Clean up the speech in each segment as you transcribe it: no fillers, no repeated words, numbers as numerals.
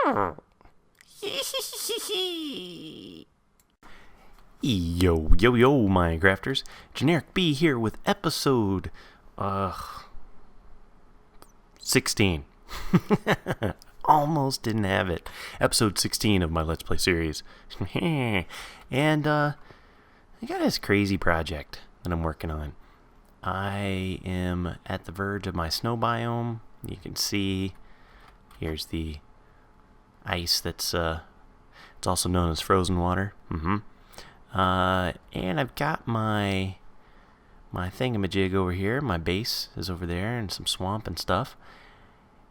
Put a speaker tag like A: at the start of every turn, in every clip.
A: Yo, yo, yo, Minecrafters. Generic B here with episode 16. Almost didn't have it. Episode 16 of my Let's Play series. And I got this crazy project that I'm working on. I am at the verge of my snow biome. You can see here's the ice that's it's also known as frozen water. And I've got my thingamajig over here. My base is over there, and some swamp and stuff.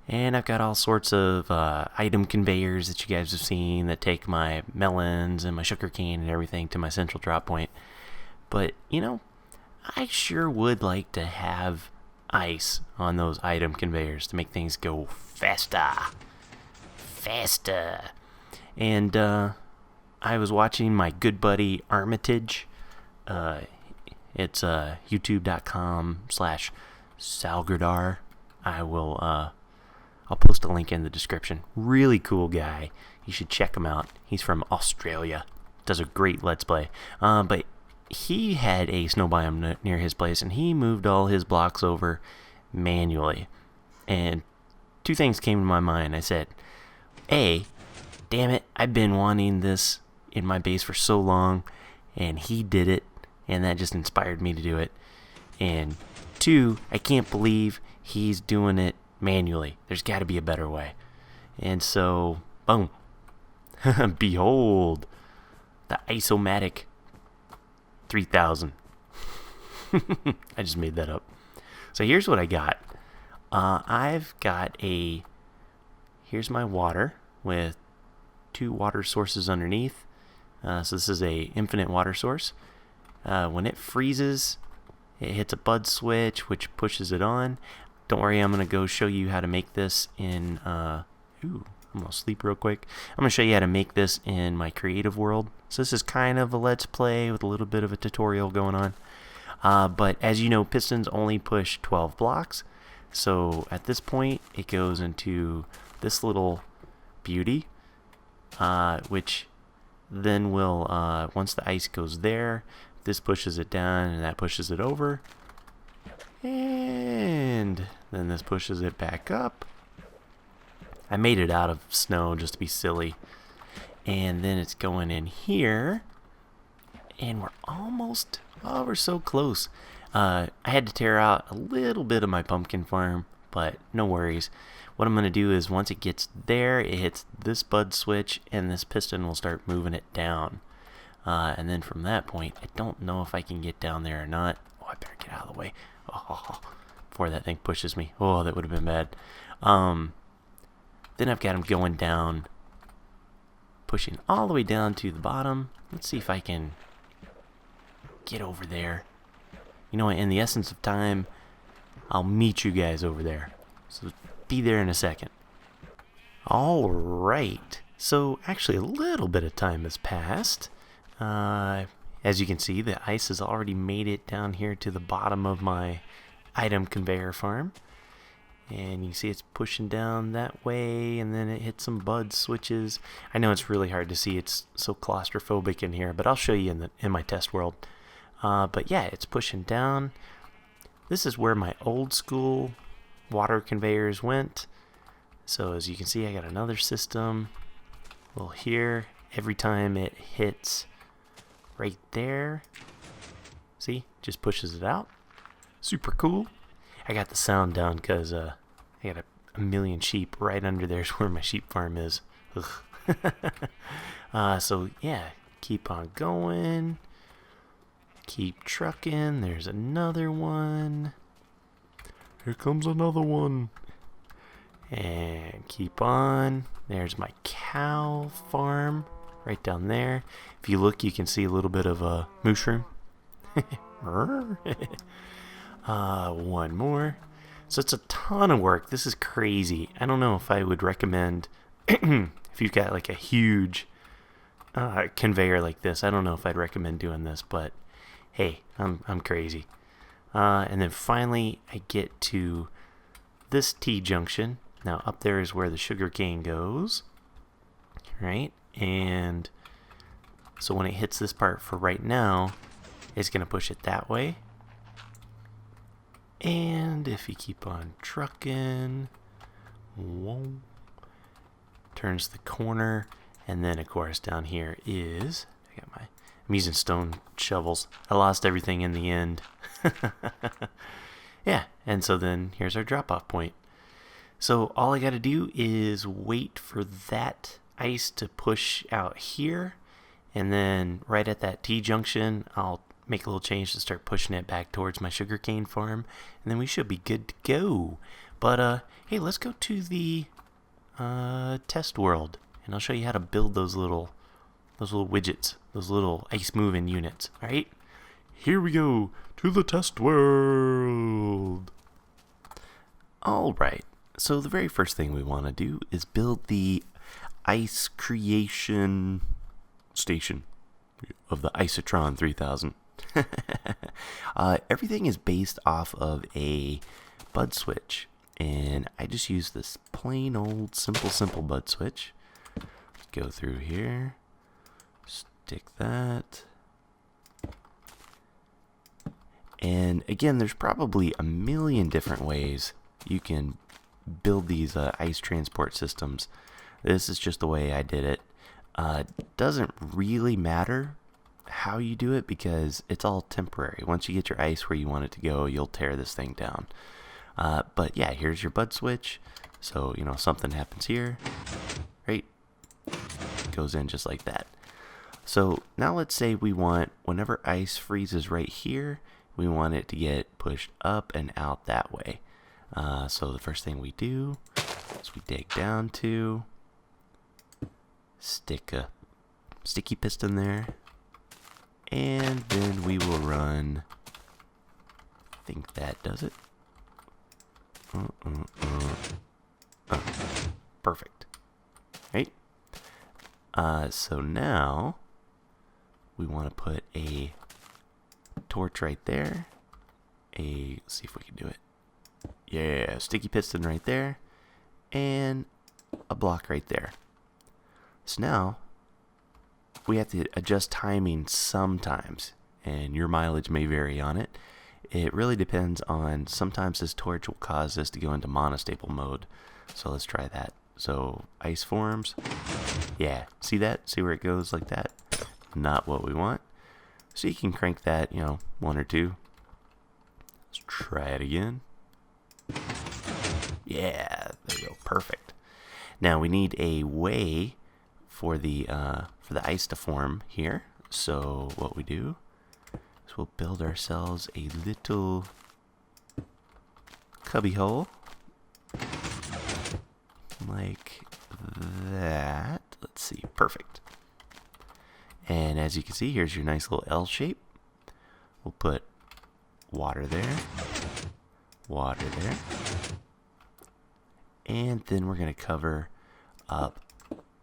A: And I've got all sorts of item conveyors that you guys have seen that take my melons and my sugarcane and everything to my central drop point. But, you know, I sure would like to have ice on those item conveyors to make things go faster. And I was watching my good buddy Armitage. It's youtube.com/Salgardar. I'll post a link in the description. Really cool guy. You should check him out. He's from Australia. Does a great Let's Play. But he had a snow biome near his place, and he moved all his blocks over manually. And two things came to my mind. I said, A, damn it, I've been wanting this in my base for so long, and he did it, and that just inspired me to do it. And two, I can't believe he's doing it manually. There's got to be a better way. And so, boom. Behold, the Ice-O-Matic 3000. I just made that up. So here's what I got. Here's my water with two water sources underneath. So this is a infinite water source. When it freezes, it hits a bud switch, which pushes it on. Don't worry, I'm going to go show you how to make this in... I'm going to sleep real quick. I'm going to show you how to make this in my creative world. So this is kind of a Let's Play with a little bit of a tutorial going on. But as you know, pistons only push 12 blocks. So at this point, it goes into this little beauty, which then will, once the ice goes there, this pushes it down and that pushes it over. And then this pushes it back up. I made it out of snow just to be silly. And then it's going in here. And we're almost, we're so close. I had to tear out a little bit of my pumpkin farm, but no worries. What I'm going to do is once it gets there, it hits this bud switch, and this piston will start moving it down. And then from that point, I don't know if I can get down there or not. Oh, I better get out of the way. Oh, before that thing pushes me. Oh, that would have been bad. Then I've got him going down, pushing all the way down to the bottom. Let's see if I can get over there. You know what, in the essence of time, I'll meet you guys over there. So be there in a second. Alright, so actually a little bit of time has passed. As you can see, the ice has already made it down here to the bottom of my item conveyor farm. And you can see it's pushing down that way, and then it hits some bud switches. I know it's really hard to see, it's so claustrophobic in here, but I'll show you in my test world. But yeah, it's pushing down. This is where my old school water conveyors went. So as you can see, I got another system. Well, here, every time it hits right there, see, just pushes it out. Super cool. I got the sound down because I got a million sheep right under there's where my sheep farm is. So yeah, keep on going. Keep trucking. There's another one. Here comes another one. And keep on. There's my cow farm right down there. If you look, you can see a little bit of a mushroom. One more. So it's a ton of work. This is crazy. I don't know if I would recommend if you've got like a huge conveyor like this. I don't know if I'd recommend doing this, but hey, I'm crazy. And then finally, I get to this T-junction. Now up there is where the sugar cane goes. right? And so when it hits this part for right now, it's going to push it that way. And if you keep on trucking, whoa, turns the corner, and then of course down here is, I'm using stone shovels. I lost everything in the end. Yeah, and so then here's our drop-off point. So all I got to do is wait for that ice to push out here, and then right at that T-junction, I'll make a little change to start pushing it back towards my sugarcane farm, and then we should be good to go. But hey, let's go to the test world, and I'll show you how to build those little widgets, those little ice moving units. All right, here we go to the test world. All right, so the very first thing we want to do is build the ice creation station of the Ice-O-Tron 3000. Everything is based off of a bud switch, and I just use this plain old simple bud switch. Go through here, stick that, and again, there's probably a million different ways you can build these ice transport systems. This is just the way I did it. Doesn't really matter how you do it because it's all temporary. Once you get your ice where you want it to go, you'll tear this thing down. But yeah, here's your bud switch. So, you know, something happens here, right? Goes in just like that. So now let's say we want, whenever ice freezes right here, we want it to get pushed up and out that way. So the first thing we do is we dig down to, stick a sticky piston there, and then we will run, I think that does it. Perfect. Right? So now we want to put a torch right there. Let's see if we can do it. Yeah, sticky piston right there, and a block right there. So now we have to adjust timing sometimes, and your mileage may vary on it. It really depends on, sometimes this torch will cause this to go into monostable mode. So let's try that. So ice forms. Yeah, see that? See where it goes like that? Not what we want. So you can crank that, you know, 1 or 2. Let's try it again. Yeah, there you go. Perfect. Now we need a way for the ice to form here. So what we do is we'll build ourselves a little cubby hole like that. Let's see. Perfect. And as you can see, here's your nice little L shape. We'll put water there, water there, and then we're going to cover up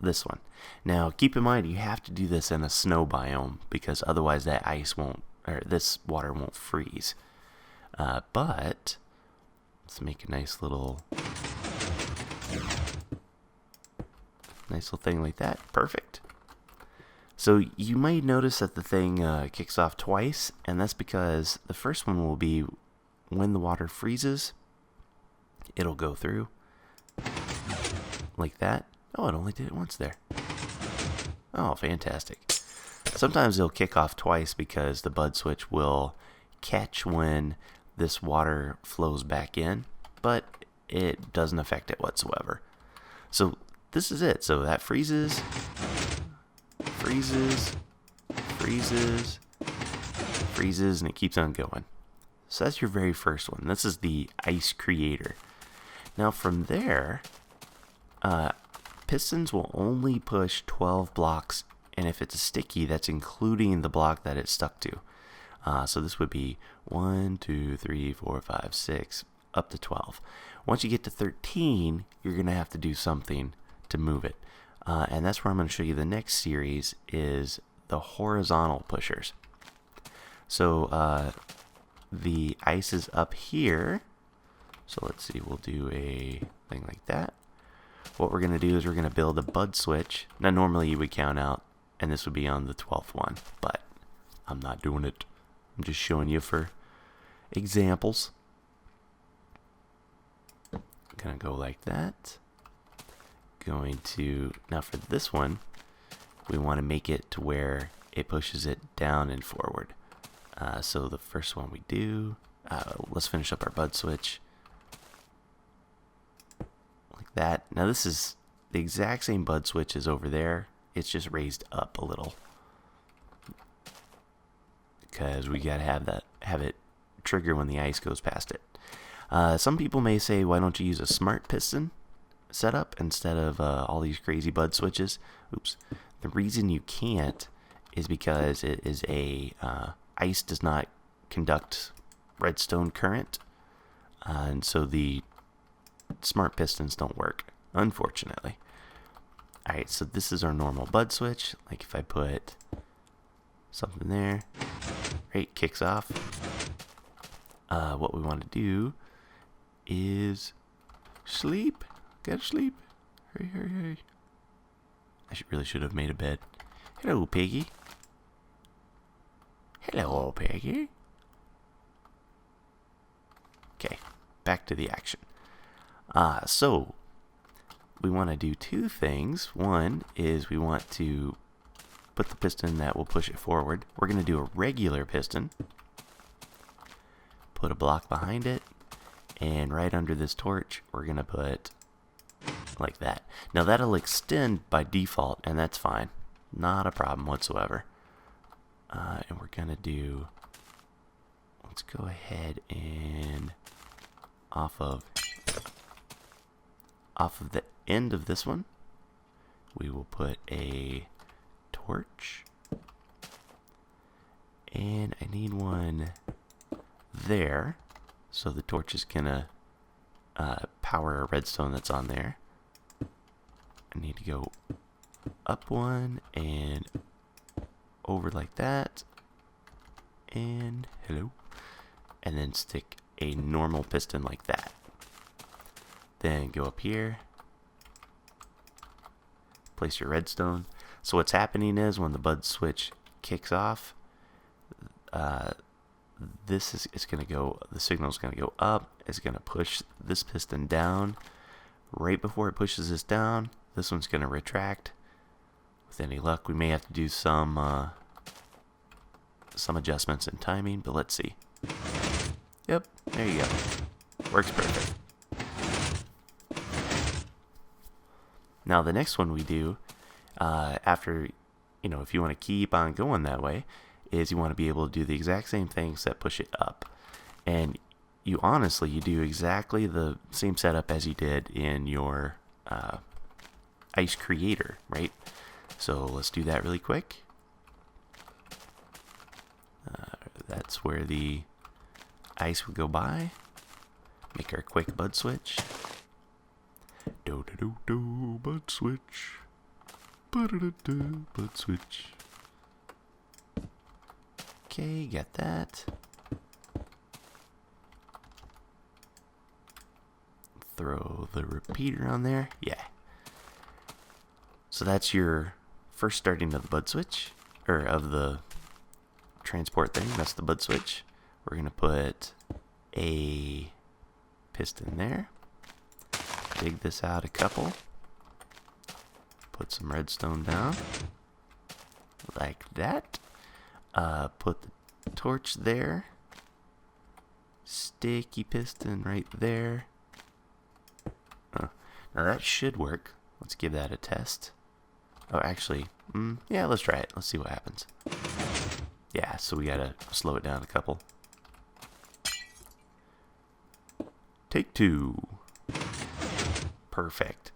A: this one. Now keep in mind, you have to do this in a snow biome because otherwise that ice won't, or this water won't freeze. But let's make a nice little thing like that. Perfect. So you might notice that the thing kicks off twice, and that's because the first one will be when the water freezes, it'll go through like that. Oh, it only did it once there. Oh, fantastic. Sometimes it'll kick off twice because the bud switch will catch when this water flows back in, but it doesn't affect it whatsoever. So this is it. So that freezes, freezes, freezes, freezes, and it keeps on going. So that's your very first one. This is the ice creator. Now from there, pistons will only push 12 blocks, and if it's a sticky, that's including the block that it's stuck to. So this would be 1, 2, 3, 4, 5, 6, up to 12. Once you get to 13, you're going to have to do something to move it. And that's where I'm going to show you the next series is the horizontal pushers. So the ice is up here. So let's see, we'll do a thing like that. what we're going to do is we're going to build a bud switch. Now normally you would count out, and this would be on the 12th one, but I'm not doing it. I'm just showing you for examples. Gonna go like that. Going to, now for this one, we want to make it to where it pushes it down and forward. So the first one we do, let's finish up our bud switch. Like that. Now this is the exact same bud switch as over there. It's just raised up a little. Because we gotta have it trigger when the ice goes past it. Some people may say, why don't you use a smart piston setup instead of all these crazy bud switches? Oops. The reason you can't is because it is ice does not conduct redstone current, and so the smart pistons don't work, unfortunately. Alright, so this is our normal bud switch. Like if I put something there, right, kicks off. What we want to do is sleep. Gotta sleep. Hurry, hurry, hurry. I really should have made a bed. Hello, Piggy. Hello, Piggy. Okay, back to the action. So we want to do two things. One is we want to put the piston that will push it forward. We're going to do a regular piston. Put a block behind it, and right under this torch we're going to put like that. Now that'll extend by default, and that's fine. Not a problem whatsoever. And we're going to do, let's go ahead and off of the end of this one, we will put a torch. And I need one there, so the torch is gonna power a redstone that's on there. I need to go up one and over like that, and hello, and then stick a normal piston like that. Then go up here, place your redstone. So what's happening is when the bud switch kicks off, it's going to go, the signal is going to go up. It's going to push this piston down. Right before it pushes this down, this one's going to retract. With any luck, we may have to do some adjustments in timing, but let's see. Yep, there you go. Works perfect. Now the next one we do, after, if you want to keep on going that way, is you want to be able to do the exact same things that push it up. And you do exactly the same setup as you did in your ice creator, right? So let's do that really quick. That's where the ice would go by. Make our quick bud switch. Do bud switch. Bud switch. Okay, got that. Throw the repeater on there. Yeah. So that's your first starting of the bud switch, or of the transport thing. That's the bud switch. We're going to put a piston there. Dig this out a couple. Put some redstone down. Like that. Put the torch there. Sticky piston right there. Now that should work. Let's give that a test. Oh, actually, yeah, let's try it. Let's see what happens. Yeah, so we gotta slow it down a couple. Take two. Perfect.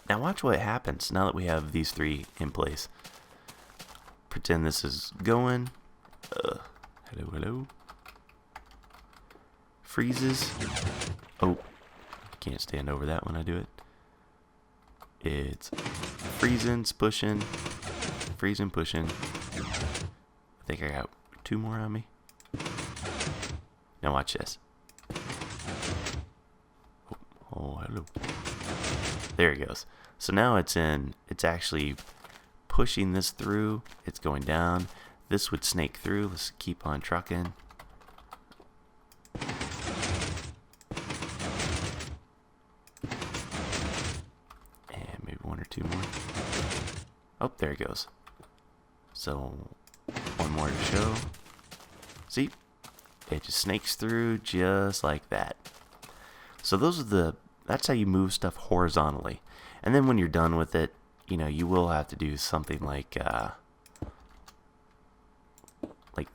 A: Now watch what happens now that we have these three in place. Pretend this is going. Hello. Freezes. Oh, can't stand over that when I do it. It's freezing, pushing, freezing, pushing. I think I got two more on me. Now watch this. Oh, hello. there it goes. So now it's actually pushing this through. It's going down. This would snake through. Let's keep on trucking. And maybe one or two more. Oh, there it goes. So one more to show. See? It just snakes through just like that. So that's how you move stuff horizontally. And then when you're done with it, you know, you will have to do something like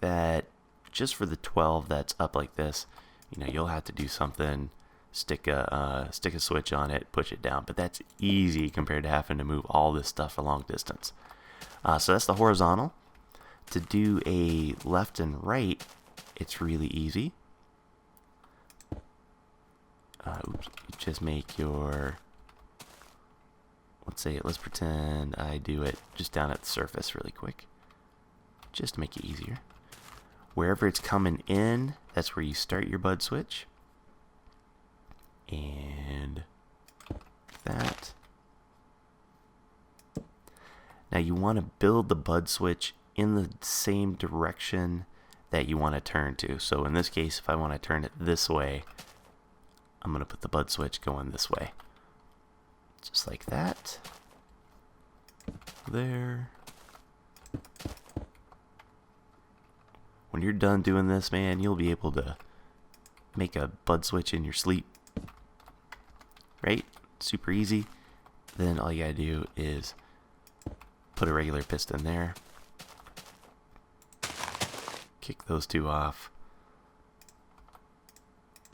A: that. Just for the 12 that's up like this, you know, you'll have to do something, stick a switch on it, push it down. But that's easy compared to having to move all this stuff a long distance. So that's the horizontal. To do a left and right, it's really easy. Just make your, let's pretend I do it just down at the surface really quick, just to make it easier. Wherever it's coming in, that's where you start your bud switch. And that. Now you want to build the bud switch in the same direction that you want to turn to. So in this case, if I want to turn it this way, I'm going to put the bud switch going this way. Just like that. There. When you're done doing this, man, you'll be able to make a bud switch in your sleep. Right? Super easy. Then all you gotta do is put a regular piston there. Kick those two off.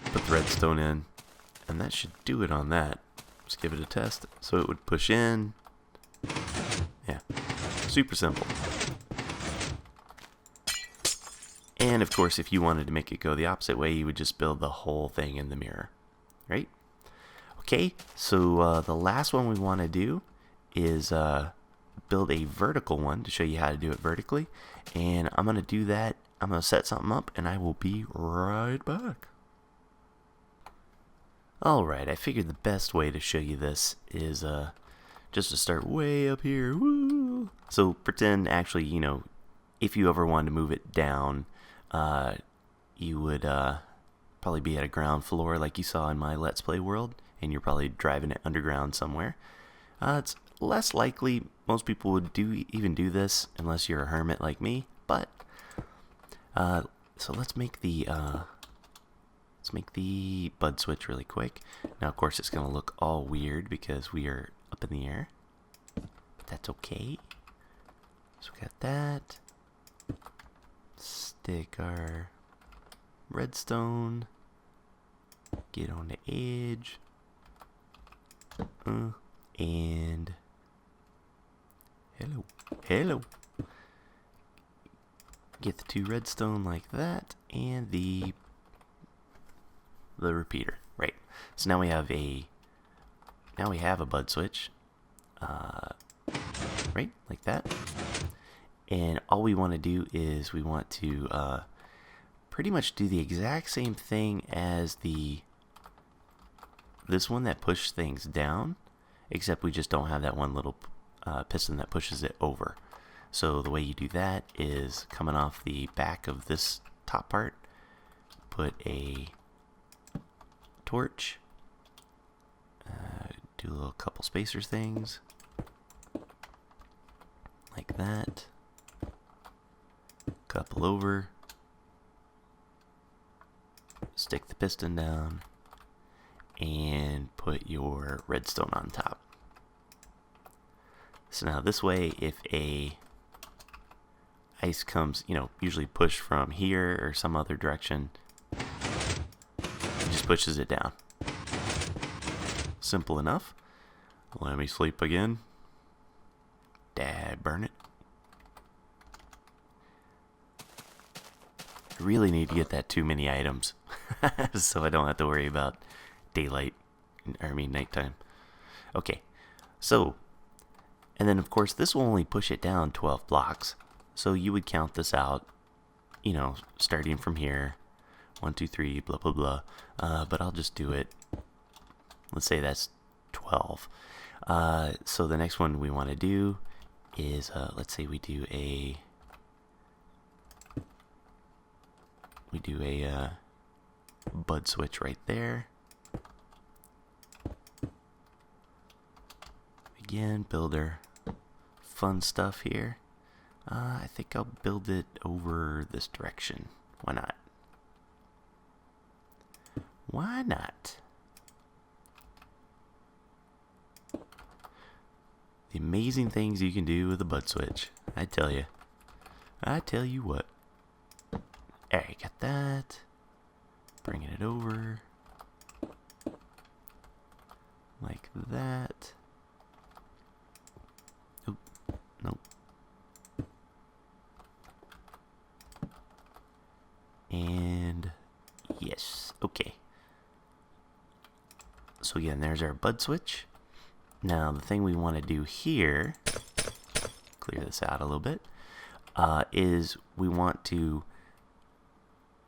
A: Put the redstone in. And that should do it on that. Let's give it a test. So it would push in. Yeah. Super simple. And of course, if you wanted to make it go the opposite way, you would just build the whole thing in the mirror. Right? Okay, so the last one we want to do is build a vertical one to show you how to do it vertically. And I'm going to do that. I'm going to set something up, and I will be right back. Alright, I figured the best way to show you this is just to start way up here. Woo! So pretend, actually, you know, if you ever wanted to move it down, you would probably be at a ground floor like you saw in my Let's Play world, and you're probably driving it underground somewhere. It's less likely most people would even do this unless you're a hermit like me, but so let's make the bud switch really quick. Now, of course, it's going to look all weird because we are up in the air, but that's okay. So we got that. Stick our redstone. Get on the edge. And hello. Get the two redstone like that, and the repeater. Right. So now we have a bud switch. Right, like that. And all we want to do is we want to pretty much do the exact same thing as this one that pushed things down, except we just don't have that one little piston that pushes it over. So the way you do that is coming off the back of this top part, put a torch, do a little couple spacer things like that, couple over, stick the piston down, and put your redstone on top. So now this way, if a ice comes, you know, usually push from here or some other direction, it just pushes it down. Simple enough. Let me sleep again. Dad, burn it. I really need to get that too many items so I don't have to worry about nighttime. Okay, so, and then of course this will only push it down 12 blocks. So you would count this out, you know, starting from here. 1, 2, 3, blah, blah, blah. But I'll just do it. Let's say that's 12. So the next one we want to do is, let's say we do a bud switch right there. Again, builder, fun stuff here. I think I'll build it over this direction. Why not? Why not? The amazing things you can do with a bud switch. I tell you. I tell you what. Alright, got that. Bringing it over. Like that. Oop. Nope. And yes. Okay. So again, there's our bud switch. Now the thing we want to do here, clear this out a little bit, is we want to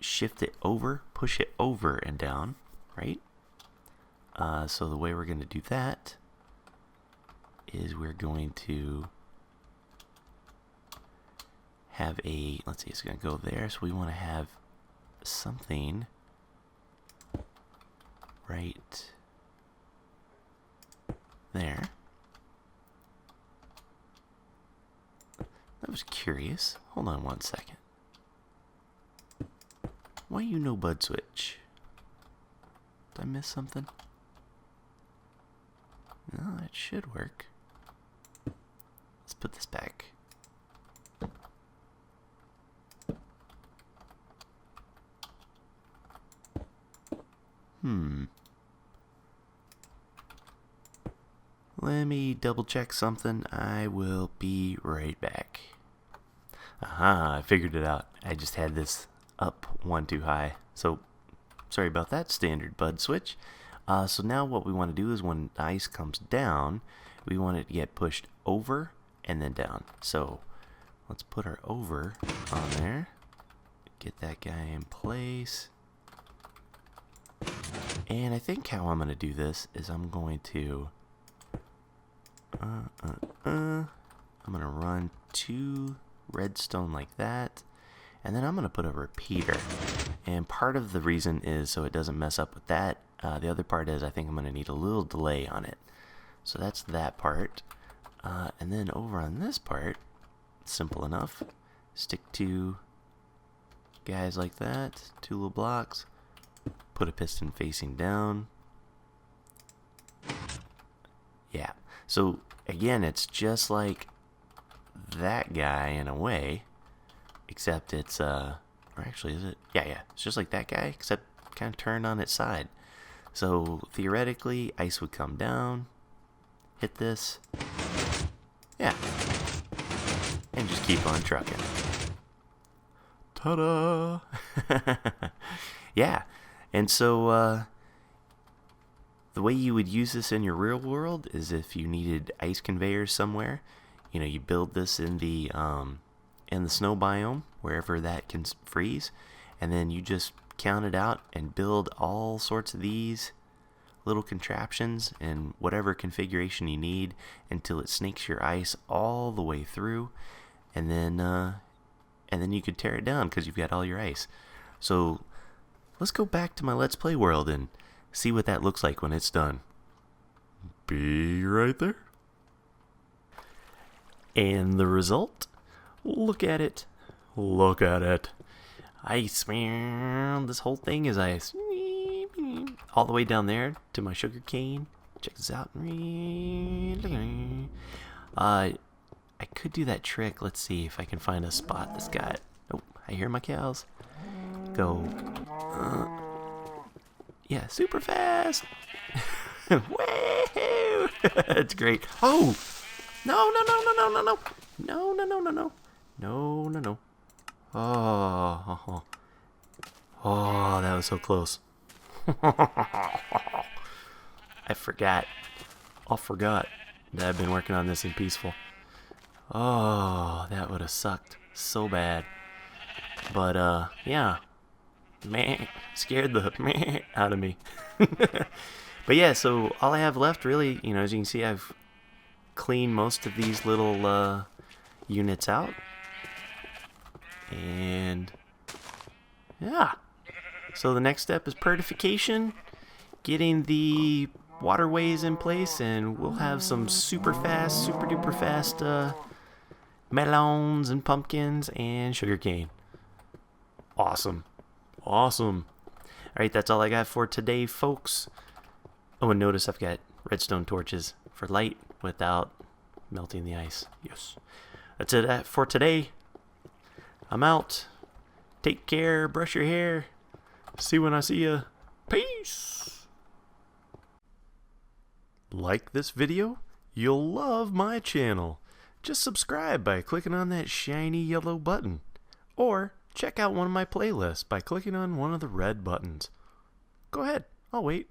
A: shift it over, push it over and down, right? So the way we're going to do that is we're going to have a, let's see, it's going to go there, so we want to have something right there. I was curious. Hold on one second. Why you no bud switch? Did I miss something? No, it should work. Let's put this back. Let me double check something. I will be right back. Aha, I figured it out. I just had this up one too high. So, sorry about that, standard bud switch. So now what we want to do is when the ice comes down, we want it to get pushed over and then down. So, let's put our over on there. Get that guy in place. And I think how I'm going to do this is I'm going to I'm going to run 2 redstone like that, and then I'm going to put a repeater. And part of the reason is so it doesn't mess up with that. The other part is I think I'm going to need a little delay on it. So that's that part. And then over on this part, simple enough. Stick 2 guys like that, 2 little blocks. Put a piston facing down. Yeah. So again, it's just like that guy in a way, except it's or actually is it? Yeah. It's just like that guy, except kind of turned on its side. So theoretically, ice would come down, hit this, yeah, and just keep on trucking. Ta-da! Yeah, and so the way you would use this in your real world is if you needed ice conveyors somewhere. You know, you build this in the snow biome, wherever that can freeze, and then you just count it out and build all sorts of these little contraptions in whatever configuration you need until it snakes your ice all the way through, and then you could tear it down because you've got all your ice. So let's go back to my Let's Play world and see what that looks like when it's done. Be right there. And the result? Look at it. Look at it. Ice. This whole thing is ice. All the way down there to my sugar cane. Check this out. I could do that trick. Let's see if I can find a spot that's got... Oh, I hear my cows. Go. Yeah, super fast. Woohoo! That's great. Oh! No. No. Oh, that was so close. I forgot that I've been working on this in peaceful. Oh, that would have sucked so bad. But, yeah. Man, scared the man out of me. But yeah, so all I have left really, as you can see, I've cleaned most of these little units out. And yeah, so the next step is purification, getting the waterways in place, and we'll have some super duper fast melons and pumpkins and sugarcane. Awesome. Awesome. Alright, that's all I got for today, folks. Oh, and notice I've got redstone torches for light without melting the ice. Yes. That's it for today. I'm out. Take care. Brush your hair. See you when I see ya. Peace. Like this video? You'll love my channel. Just subscribe by clicking on that shiny yellow button. Or check out one of my playlists by clicking on one of the red buttons. Go ahead. I'll wait.